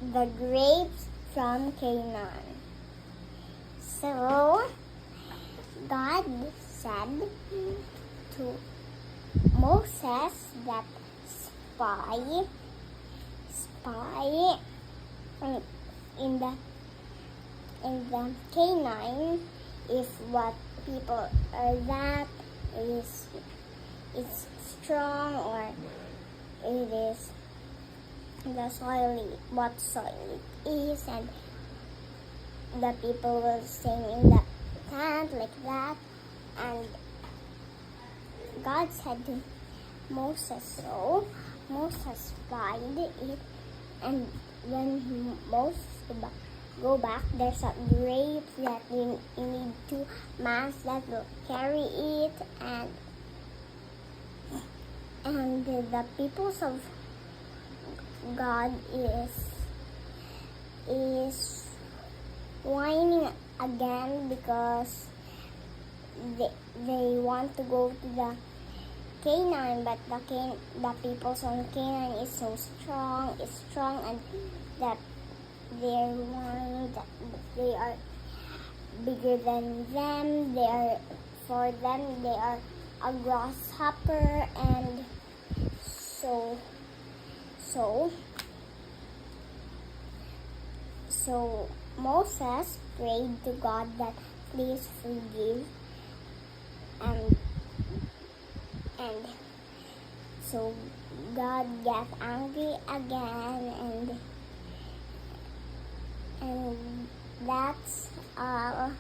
the grapes from Canaan. So God said to Moses that spy in the Canaan if what people are that is it's strong or it is the soil, what soil it is, and the people will sing in the tent like that. And God said to Moses, so Moses spied it, and when Moses go back, there's a grape that you need 2 mans that will carry it, and the peoples of God is whining again because they want to go to the Canaan, but the peoples on Canaan is so strong, and that they're whining that they are bigger than them. For them they are a grasshopper, and so Moses prayed to God that please forgive, and so God got angry again, and that's all.